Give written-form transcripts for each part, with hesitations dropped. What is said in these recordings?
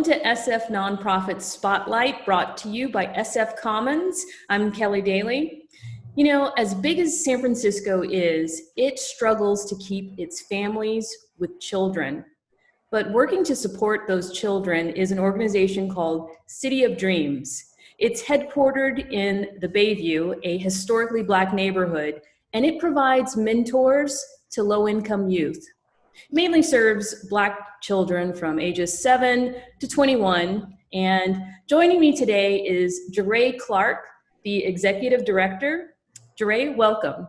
to SF Nonprofit Spotlight, brought to you by SF Commons. I'm Keli Dailey. You know, as big as San Francisco is, it struggles to keep its families with children. But working to support those children is an organization called City of Dreams. It's headquartered in the Bayview, a historically Black neighborhood, and it provides mentors to low-income youth. It mainly serves Black children from ages 7 to 21. And joining me today is Jarae Clark, the executive director. Jarae, welcome.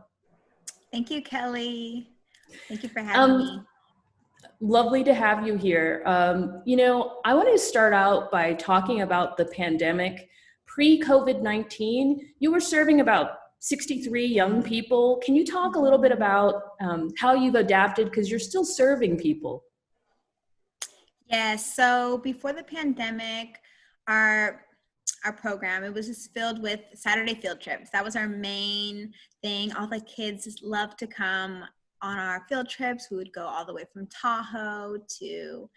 Thank you, Keli. Thank you for having me. Lovely to have you here. You know, I want to start out by talking about the pandemic. Pre-COVID-19, you were serving about 63 young people. Can you talk a little bit about how you've adapted, because you're still serving people? Yes, so before the pandemic, our program, it was just filled with Saturday field trips. That was our main thing. All the kids just loved to come on our field trips. We would go all the way from Tahoe to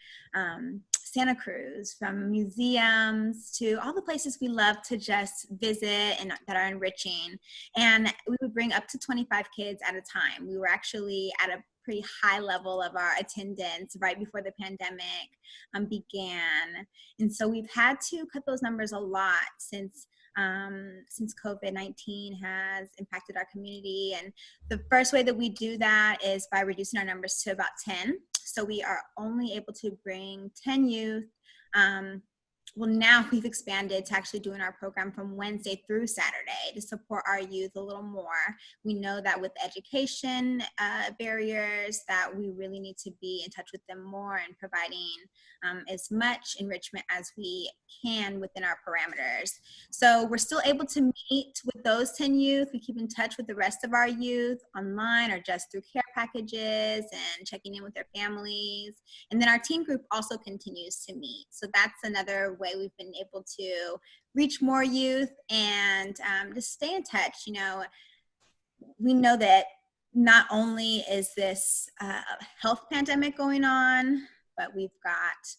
Santa Cruz, from museums to all the places we love to just visit and that are enriching. And we would bring up to 25 kids at a time. We were actually at a pretty high level of our attendance right before the pandemic began. And so we've had to cut those numbers a lot since COVID-19 has impacted our community. And the first way that we do that is by reducing our numbers to about 10. So we are only able to bring 10 youth. Well, now we've expanded to actually doing our program from Wednesday through Saturday to support our youth a little more. We know that with education barriers, that we really need to be in touch with them more and providing as much enrichment as we can within our parameters. So we're still able to meet with those 10 youth. We keep in touch with the rest of our youth online or just through care packages and checking in with their families. And then our teen group also continues to meet. So that's another way we've been able to reach more youth and just stay in touch. You know, we know that not only is this health pandemic going on, but we've got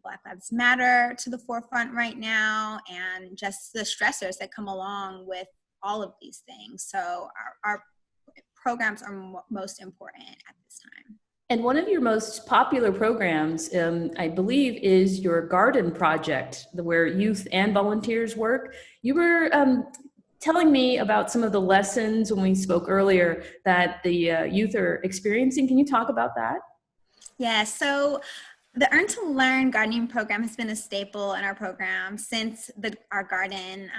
Black Lives Matter to the forefront right now, and just the stressors that come along with all of these things. So our programs are most important at this time. And one of your most popular programs, I believe, is your garden project, where youth and volunteers work. You were telling me about some of the lessons when we spoke earlier that the youth are experiencing. Can you talk about that? Yeah, so the Earn to Learn gardening program has been a staple in our program since our garden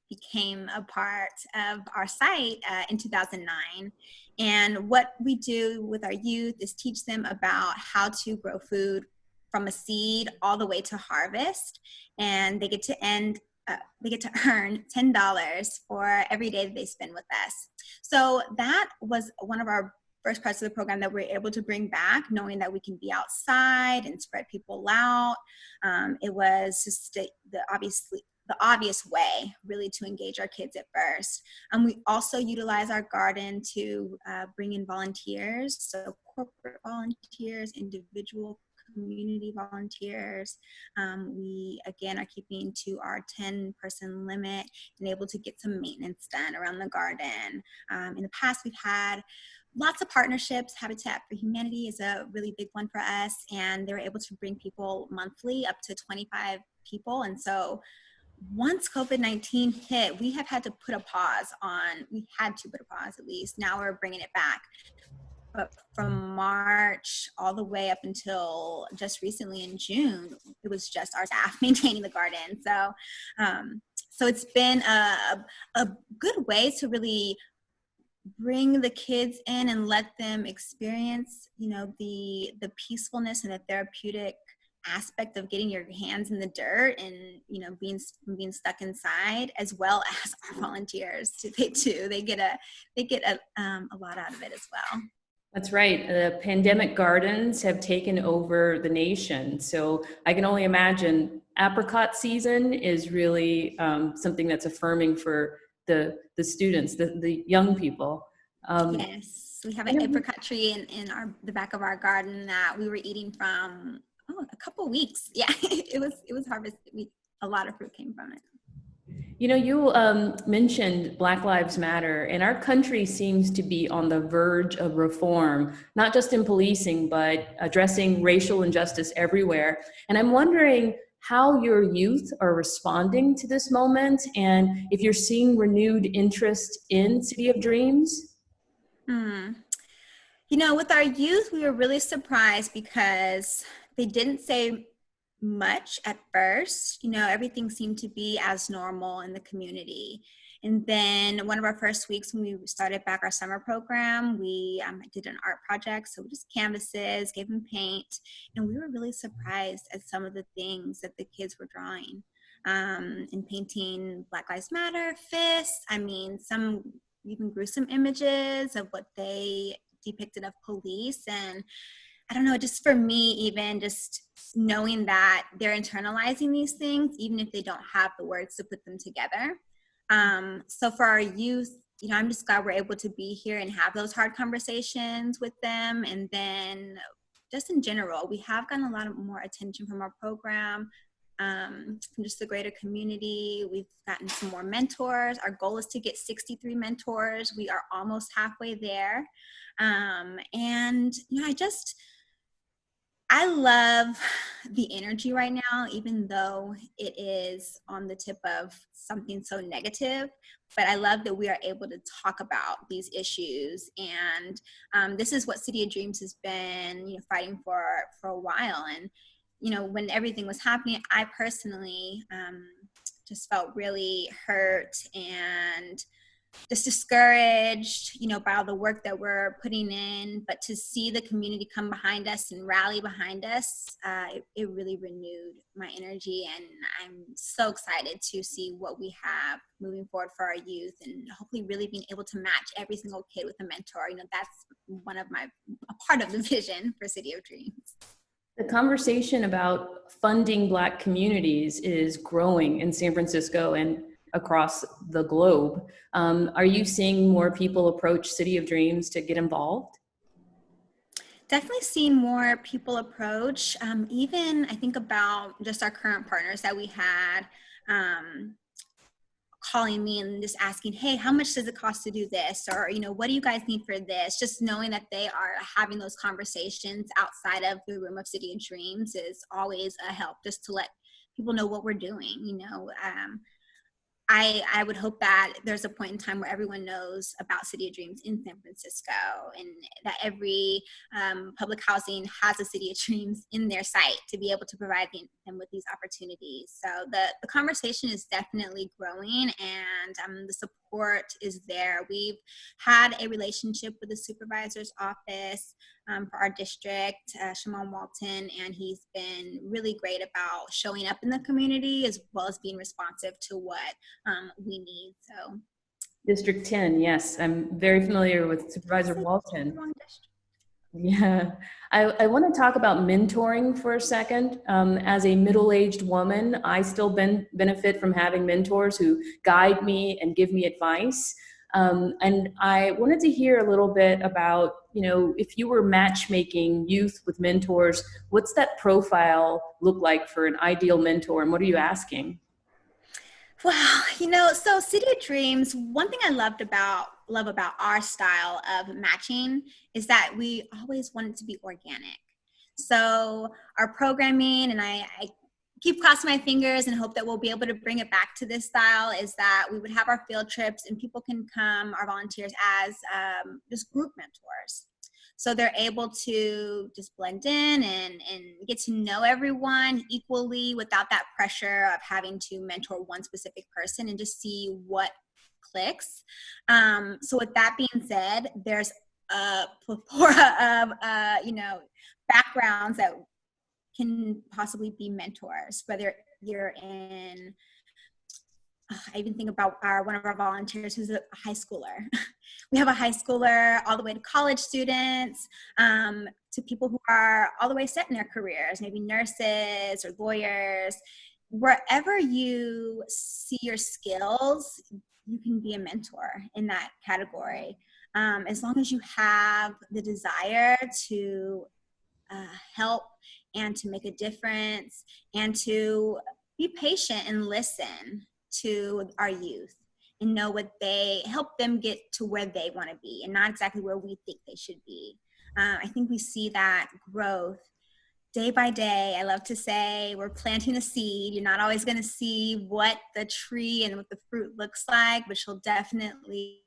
became a part of our site in 2009. And what we do with our youth is teach them about how to grow food from a seed all the way to harvest. And they get to earn $10 for every day that they spend with us. So that was one of our first parts of the program that we're able to bring back, knowing that we can be outside and spread people out. It was just the obvious way really to engage our kids at first. We also utilize our garden to bring in volunteers, so corporate volunteers, individual community volunteers. We again are keeping to our 10-person limit and able to get some maintenance done around the garden. In the past, we've had lots of partnerships. Habitat for Humanity is a really big one for us, and they were able to bring people monthly, up to 25 people. And so once COVID-19 hit, we had to put a pause at least. Now we're bringing it back. But from March all the way up until just recently in June, it was just our staff maintaining the garden. So it's been a good way to really bring the kids in and let them experience, you know, the peacefulness and the therapeutic aspect of getting your hands in the dirt and, you know, being stuck inside, as well as our volunteers. They get a lot out of it as well. That's right. The pandemic gardens have taken over the nation. So I can only imagine apricot season is really something that's affirming for the students, the young people. Yes, we have an apricot tree in the back of our garden that we were eating from a couple weeks. Yeah, it was harvest week. A lot of fruit came from it. You know, you mentioned Black Lives Matter, and our country seems to be on the verge of reform, not just in policing, but addressing racial injustice everywhere. And I'm wondering how your youth are responding to this moment, and if you're seeing renewed interest in City of Dreams. Hmm. You know, with our youth, we were really surprised because they didn't say much at first. You know, everything seemed to be as normal in the community. And then one of our first weeks when we started back our summer program, we did an art project. So just canvases, gave them paint. And we were really surprised at some of the things that the kids were drawing and painting Black Lives Matter, fists. I mean, some even gruesome images of what they depicted of police. And I don't know, just for me, even just knowing that they're internalizing these things, even if they don't have the words to put them together. So for our youth, you know, I'm just glad we're able to be here and have those hard conversations with them. And then just in general, we have gotten a lot of more attention from our program, from just the greater community. We've gotten some more mentors. Our goal is to get 63 mentors. We are almost halfway there. And you know, I love the energy right now, even though it is on the tip of something so negative. But I love that we are able to talk about these issues. And this is what City of Dreams has been, you know, fighting for a while. And, you know, when everything was happening, I personally just felt really hurt and just discouraged, you know, by all the work that we're putting in. But to see the community come behind us and rally behind us, it really renewed my energy. And I'm so excited to see what we have moving forward for our youth, and hopefully really being able to match every single kid with a mentor. You know, that's a part of the vision for City of Dreams. The conversation about funding Black communities is growing in San Francisco and across the globe. Are you seeing more people approach City of Dreams to get involved? Definitely seen more people approach. Even I think about just our current partners that we had calling me and just asking, hey, how much does it cost to do this? Or, you know, what do you guys need for this? Just knowing that they are having those conversations outside of the room of City of Dreams is always a help, just to let people know what we're doing, you know. I would hope that there's a point in time where everyone knows about City of Dreams in San Francisco, and that every public housing has a City of Dreams in their site to be able to provide them with these opportunities. So the conversation is definitely growing, and the support is there. We've had a relationship with the supervisor's office for our district, Shimon Walton, and he's been really great about showing up in the community as well as being responsive to what we need. So District 10, yes, I'm very familiar with Supervisor Walton. Yeah, I want to talk about mentoring for a second. As a middle-aged woman, I still benefit from having mentors who guide me and give me advice. And I wanted to hear a little bit about, you know, if you were matchmaking youth with mentors, what's that profile look like for an ideal mentor, and what are you asking? Well, you know, so City of Dreams, one thing I love about our style of matching is that we always want it to be organic. So our programming, and I keep crossing my fingers and hope that we'll be able to bring it back to this style, is that we would have our field trips and people can come, our volunteers, as just group mentors. So they're able to just blend in and get to know everyone equally without that pressure of having to mentor one specific person, and just see what clicks. So with that being said, there's a plethora of, you know, backgrounds that can possibly be mentors, whether you're in, I even think about one of our volunteers who's a high schooler. We have a high schooler all the way to college students, to people who are all the way set in their careers, maybe nurses or lawyers. Wherever you see your skills, you can be a mentor in that category. As long as you have the desire to help and to make a difference and to be patient and listen to our youth and know what help them get to where they want to be and not exactly where we think they should be. I think we see that growth day by day. I love to say we're planting a seed. You're not always going to see what the tree and what the fruit looks like, but you'll definitely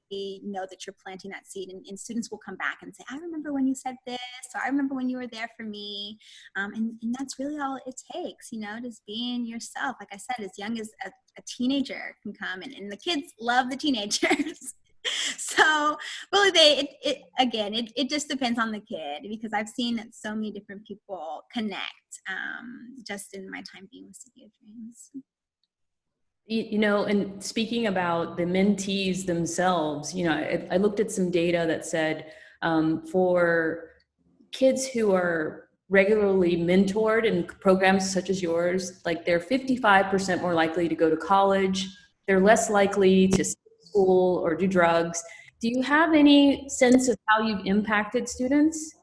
know that you're planting that seed. And students will come back and say, I remember when you said this, or I remember when you were there for me. And that's really all it takes, just being yourself. Like I said, as young as a teenager can come, and the kids love the teenagers. So really it just depends on the kid, because I've seen that so many different people connect just in my time being with City of Dreams. And speaking about the mentees themselves, I looked at some data that said for kids who are regularly mentored in programs such as yours, like they're 55% more likely to go to college. They're less likely to school or do drugs. Do you have any sense of how you've impacted students?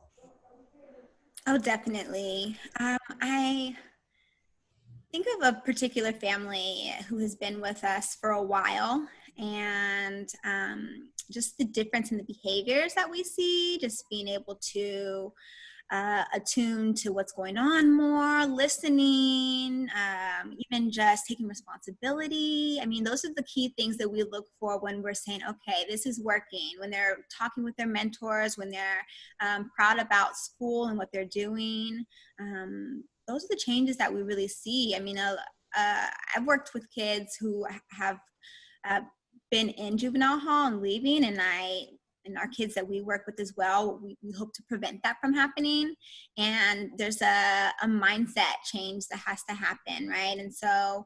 Oh, definitely. I think of a particular family who has been with us for a while, and just the difference in the behaviors that we see, just being able to attune to what's going on more, listening, even just taking responsibility. I mean, those are the key things that we look for when we're saying, okay, this is working, when they're talking with their mentors, when they're proud about school and what they're doing. Those are the changes that we really see. I mean, I've worked with kids who have been in juvenile hall and leaving, and our kids that we work with as well, we hope to prevent that from happening. And there's a mindset change that has to happen, right? And so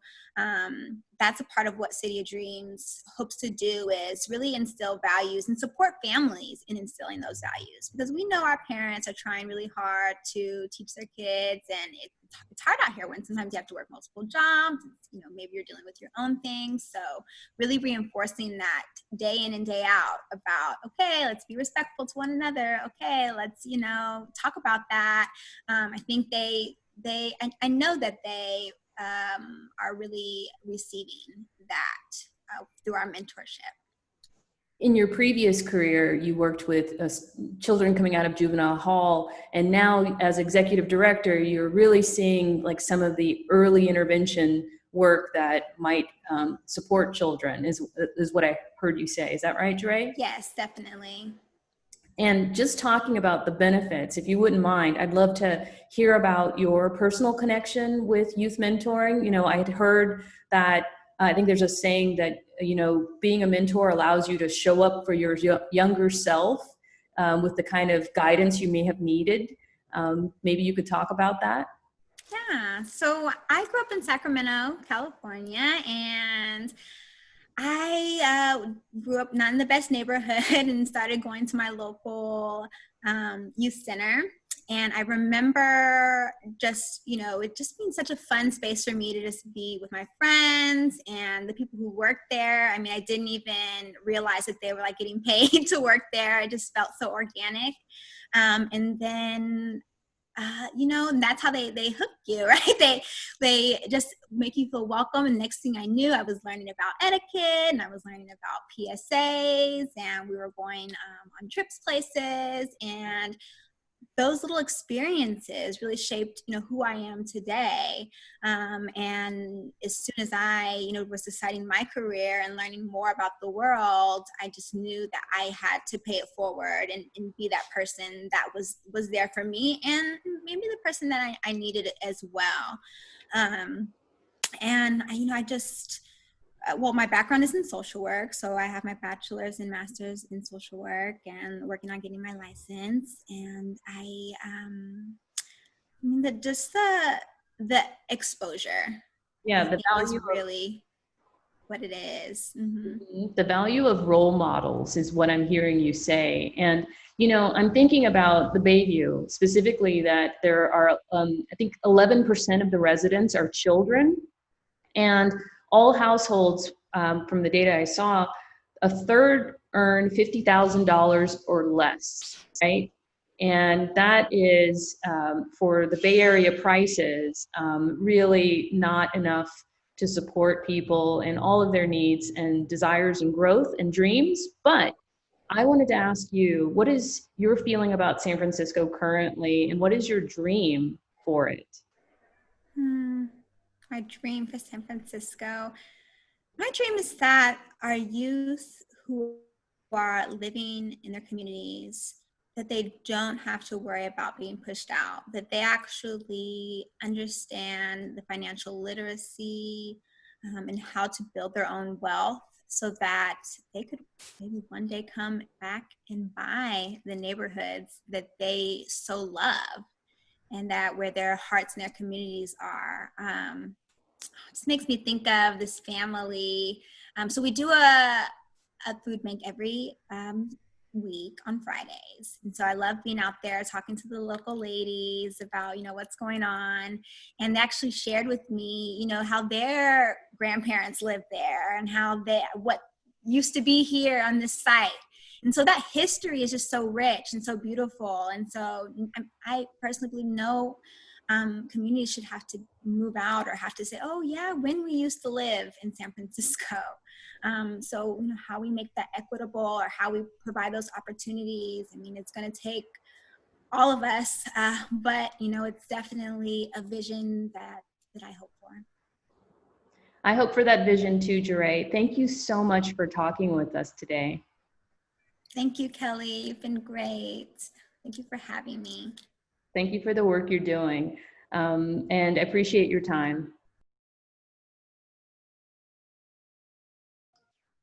that's a part of what City of Dreams hopes to do, is really instill values and support families in instilling those values. Because we know our parents are trying really hard to teach their kids, and it's hard out here when sometimes you have to work multiple jobs. Maybe you're dealing with your own things. So really reinforcing that day in and day out about, okay, let's be respectful to one another. Okay, let's, talk about that. I think I know that they are really receiving that through our mentorship. In your previous career, you worked with children coming out of juvenile hall, and now as executive director, you're really seeing like some of the early intervention work that might support children, is what I heard you say. Is that right, Jarae? Yes, definitely. And just talking about the benefits, if you wouldn't mind, I'd love to hear about your personal connection with youth mentoring. I had heard that I think there's a saying that, being a mentor allows you to show up for your younger self with the kind of guidance you may have needed. Maybe you could talk about that. Yeah, so I grew up in Sacramento, California, and I grew up not in the best neighborhood and started going to my local youth center. And I remember just, it just being such a fun space for me to just be with my friends and the people who worked there. I mean, I didn't even realize that they were like getting paid to work there. It just felt so organic. And then and that's how they hook you, right? They just make you feel welcome. And next thing I knew, I was learning about etiquette, and I was learning about PSAs, and we were going on trips places, and those little experiences really shaped, who I am today. And as soon as I, was deciding my career and learning more about the world, I just knew that I had to pay it forward and be that person that was there for me, and maybe the person that I needed as well. And I just, my background is in social work, so I have my bachelor's and master's in social work, and working on getting my license. And the exposure, yeah, the value is really what it is. Mm-hmm. The value of role models is what I'm hearing you say. And I'm thinking about the Bayview specifically, that there are I think 11% of the residents are children, and all households, from the data I saw, a third earn $50,000 or less, right? And that is, for the Bay Area prices, really not enough to support people and all of their needs and desires and growth and dreams. But I wanted to ask you, what is your feeling about San Francisco currently, and what is your dream for it? My dream for San Francisco. My dream is that our youth who are living in their communities, that they don't have to worry about being pushed out, that they actually understand the financial literacy and how to build their own wealth so that they could maybe one day come back and buy the neighborhoods that they so love and that where their hearts and their communities are. Just makes me think of this family. So we do a food bank every week on Fridays. And so I love being out there talking to the local ladies about, what's going on. And they actually shared with me, how their grandparents lived there and what used to be here on this site. And so that history is just so rich and so beautiful. And so I personally believe communities should have to move out or have to say, oh yeah, when we used to live in San Francisco. So how we make that equitable or how we provide those opportunities. I mean, it's going to take all of us, but it's definitely a vision that I hope for. I hope for that vision too, Jarae. Thank you so much for talking with us today. Thank you, Kelly. You've been great. Thank you for having me. Thank you for the work you're doing, and I appreciate your time.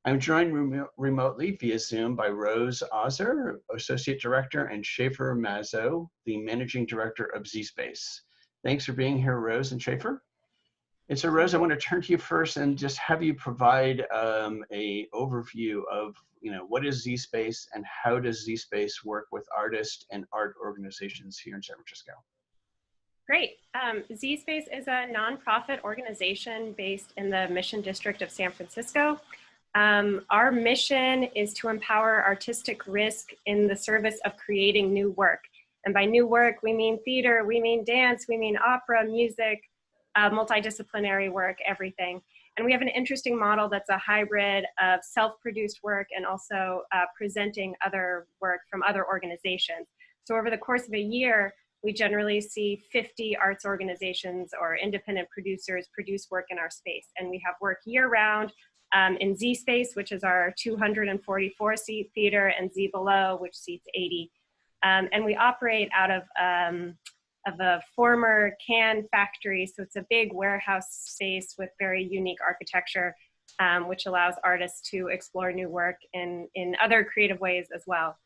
I'm joined remotely via Zoom by Rose Oser, Associate Director, and Shafer Mazow, the Managing Director of ZSpace. Thanks for being here, Rose and Shafer. And so, Rose, I want to turn to you first and just have you provide a overview of, what is ZSpace and how does ZSpace work with artists and art organizations here in San Francisco? Great. ZSpace is a nonprofit organization based in the Mission District of San Francisco. Our mission is to empower artistic risk in the service of creating new work. And by new work, we mean theater, we mean dance, we mean opera, music, multidisciplinary work, everything. And we have an interesting model that's a hybrid of self-produced work and also presenting other work from other organizations. So over the course of a year, we generally see 50 arts organizations or independent producers produce work in our space. And we have work year-round in ZSpace, which is our 244-seat theater, and Z Below, which seats 80. And we operate out of a former can factory. So it's a big warehouse space with very unique architecture, which allows artists to explore new work in other creative ways as well.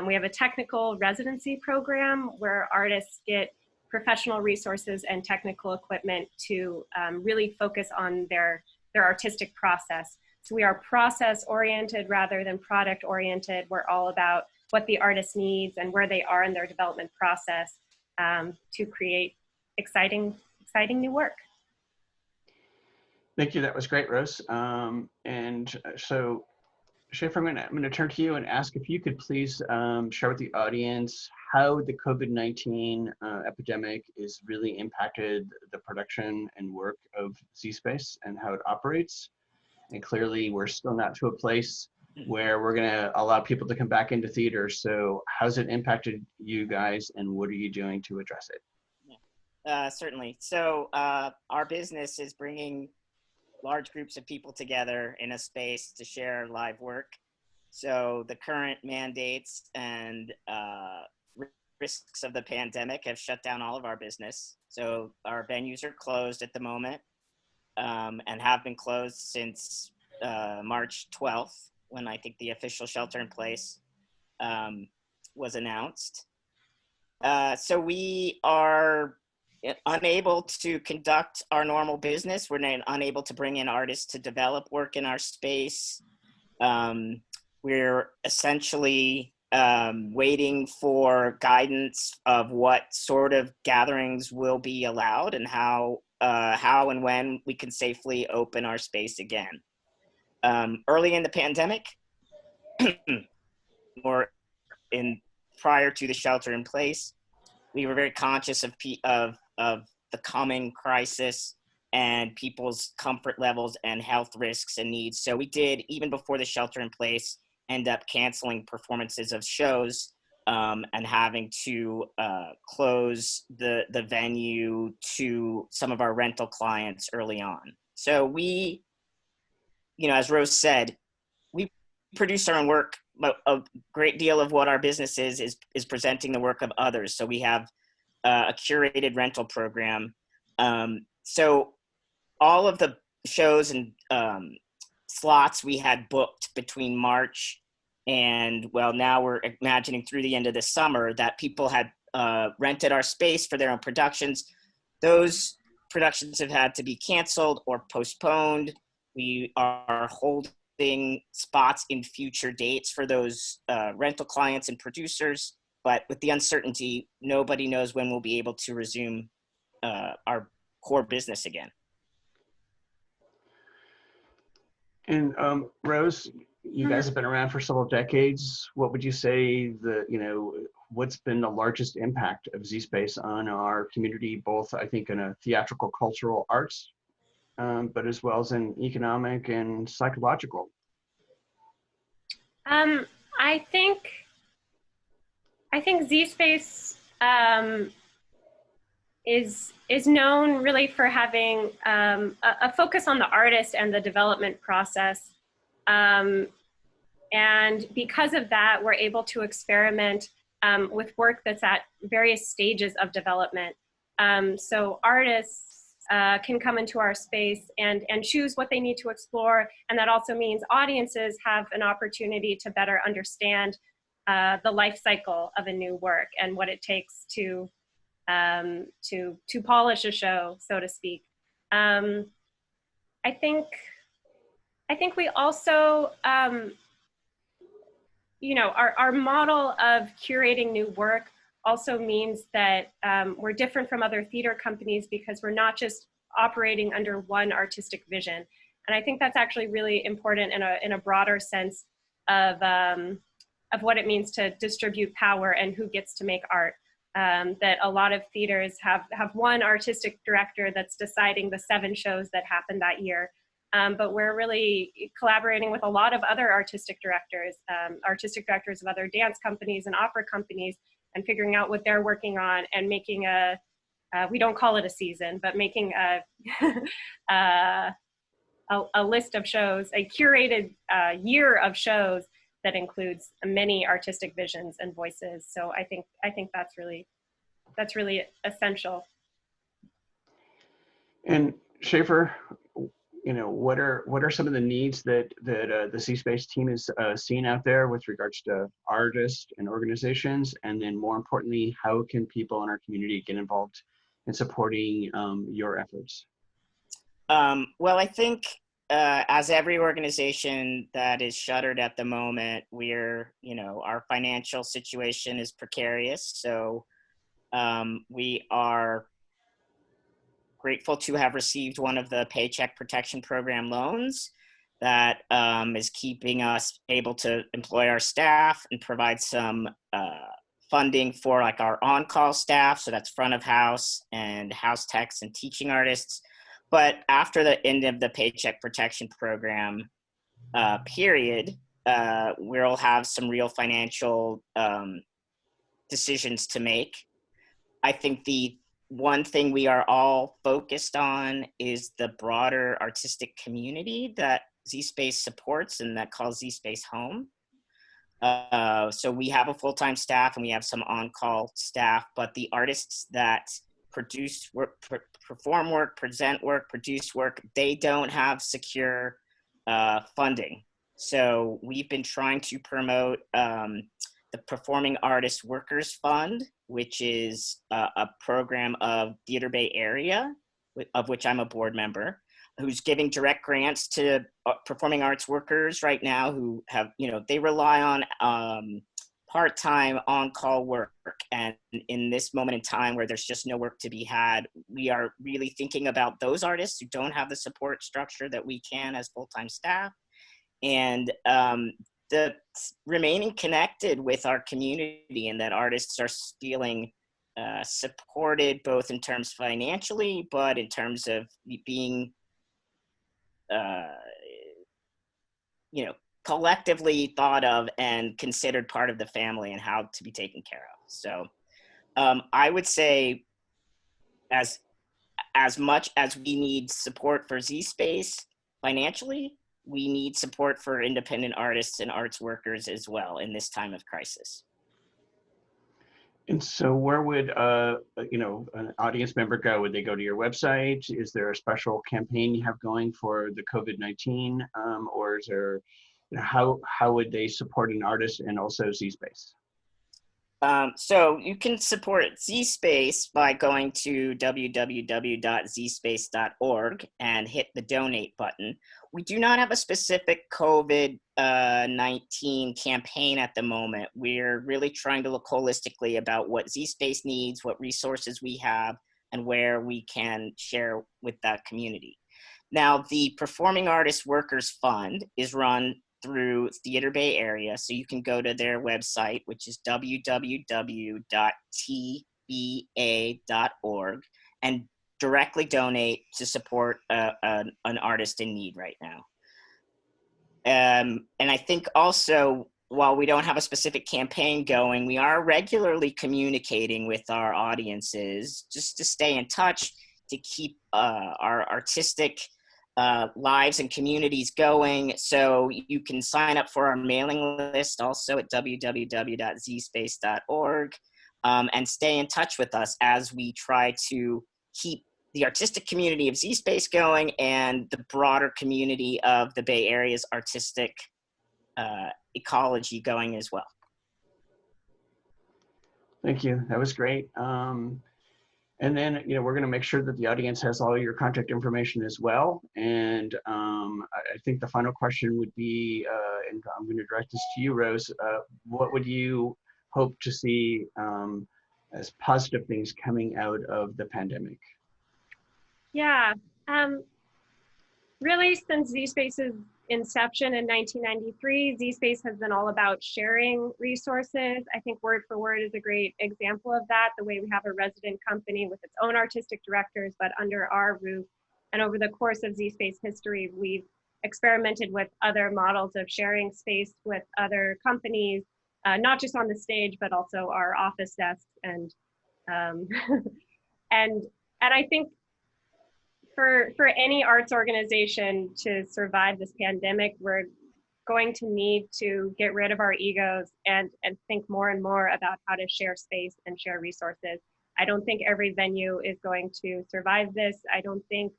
We have a technical residency program where artists get professional resources and technical equipment to really focus on their artistic process. So we are process-oriented rather than product-oriented. We're all about what the artist needs and where they are in their development process to create exciting new work. Thank you. That was great, Rose. And so, Shafer, I'm going to turn to you and ask if you could please share with the audience how the COVID-19 epidemic is really impacted the production and work of ZSpace and how it operates. And clearly, we're still not to a place where we're going to allow people to come back into theater. So how's it impacted you guys, and what are you doing to address it? Certainly. So our business is bringing large groups of people together in a space to share live work. So the current mandates and risks of the pandemic have shut down all of our business. So our venues are closed at the moment and have been closed since March 12th, when I think the official shelter in place was announced. So we are unable to conduct our normal business. We're unable to bring in artists to develop work in our space. We're essentially waiting for guidance of what sort of gatherings will be allowed and how and when we can safely open our space again. Early in the pandemic, or in prior to the shelter in place, we were very conscious of the coming crisis and people's comfort levels and health risks and needs. So we did, even before the shelter in place, end up canceling performances of shows and having to close the venue to some of our rental clients early on. So we, as Rose said, we produce our own work, but a great deal of what our business is presenting the work of others. So we have a curated rental program. So all of the shows and slots we had booked between March and, well, now we're imagining through the end of the summer, that people had rented our space for their own productions. Those productions have had to be canceled or postponed. We are holding spots in future dates for those rental clients and producers, but with the uncertainty, nobody knows when we'll be able to resume our core business again. And Rose, you guys have been around for several decades. What would you say what's been the largest impact of Z-Space on our community, both I think in a theatrical cultural arts, but as well as in economic and psychological? I think Z-Space is known really for having a focus on the artist and the development process. And because of that, we're able to experiment with work that's at various stages of development. So artists can come into our space and choose what they need to explore. And that also means audiences have an opportunity to better understand the life cycle of a new work and what it takes to polish a show, so to speak. I think we also, our model of curating new work also means that we're different from other theater companies because we're not just operating under one artistic vision. And I think that's actually really important in a broader sense of what it means to distribute power and who gets to make art. That a lot of theaters have one artistic director that's deciding the 7 shows that happened that year. But we're really collaborating with a lot of other artistic directors of other dance companies and opera companies, and figuring out what they're working on and making we don't call it a season, but making a list of shows, a curated year of shows that includes many artistic visions and voices. So I think that's really essential. And Shafer, what are some of the needs that the Z-Space team is seeing out there with regards to artists and organizations? And then more importantly, how can people in our community get involved in supporting your efforts? Well, I think as every organization that is shuttered at the moment, our financial situation is precarious. So we are grateful to have received one of the Paycheck Protection Program loans that is keeping us able to employ our staff and provide some funding for like our on-call staff. So that's front of house and house techs and teaching artists. But after the end of the Paycheck Protection Program period, we'll have some real financial decisions to make. I think the one thing we are all focused on is the broader artistic community that Z-Space supports and that calls Z-Space home. So we have a full-time staff and we have some on-call staff, but the artists that produce work, perform work, present work, produce work, they don't have secure funding. So we've been trying to promote the Performing Artist Workers Fund, which is a program of Theater Bay Area, of which I'm a board member, who's giving direct grants to performing arts workers right now who have, they rely on part-time on-call work. And in this moment in time where there's just no work to be had, we are really thinking about those artists who don't have the support structure that we can as full-time staff. And the remaining connected with our community, and that artists are feeling supported both in terms financially, but in terms of being, you know, collectively thought of and considered part of the family and how to be taken care of. So I would say as much as we need support for Z Space financially, we need support for independent artists and arts workers as well in this time of crisis. And so where would, you know, an audience member go? Would they go to your website? Is there a special campaign you have going for the COVID-19? Or is there, you know, how would they support an artist and also Z Space? So you can support Z-Space by going to www.zspace.org and hit the donate button. We do not have a specific COVID-19 campaign at the moment. We're really trying to look holistically about what Z-Space needs, what resources we have, and where we can share with that community. Now, the Performing Artists Workers Fund is run through Theater Bay Area. So you can go to their website, which is www.tba.org, and directly donate to support an artist in need right now. And I think also, while we don't have a specific campaign going, we are regularly communicating with our audiences just to stay in touch, to keep our artistic lives and communities going. So you can sign up for our mailing list also at www.zspace.org, and stay in touch with us as we try to keep the artistic community of Z-Space going and the broader community of the Bay Area's artistic ecology going as well. Thank you. That was great. And then, you know, we're going to make sure that the audience has all your contact information as well. And I think the final question would be, and I'm going to direct this to you, Rose, what would you hope to see as positive things coming out of the pandemic? Yeah, really, since Z-Space's inception in 1993, Z-Space has been all about sharing resources. I think Word for Word is a great example of that, the way we have a resident company with its own artistic directors, but under our roof. And over the course of Z-Space history, we've experimented with other models of sharing space with other companies, not just on the stage, but also our office desks. And and I think for any arts organization to survive this pandemic, we're going to need to get rid of our egos and think more and more about how to share space and share resources. I don't think every venue is going to survive this. I don't think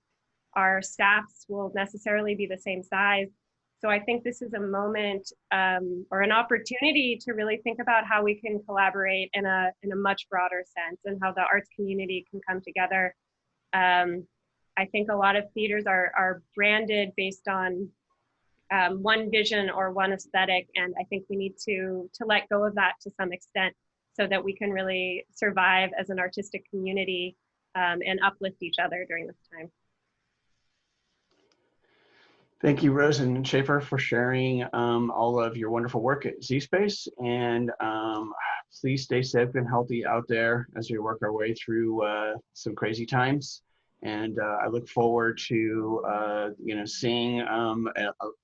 our staffs will necessarily be the same size. So I think this is a moment or an opportunity to really think about how we can collaborate in a much broader sense, and how the arts community can come together. I think a lot of theaters are branded based on one vision or one aesthetic, and I think we need to let go of that to some extent so that we can really survive as an artistic community and uplift each other during this time. Thank you, Rose and Shafer, for sharing all of your wonderful work at Z-Space. And please stay safe and healthy out there as we work our way through some crazy times. And I look forward to you know, seeing a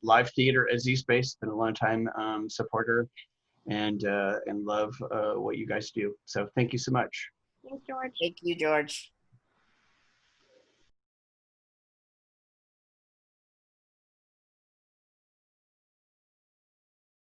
live theater at Z-Space. It's been a long time supporter, and love what you guys do. So thank you so much. Thanks, George. Thank you, George.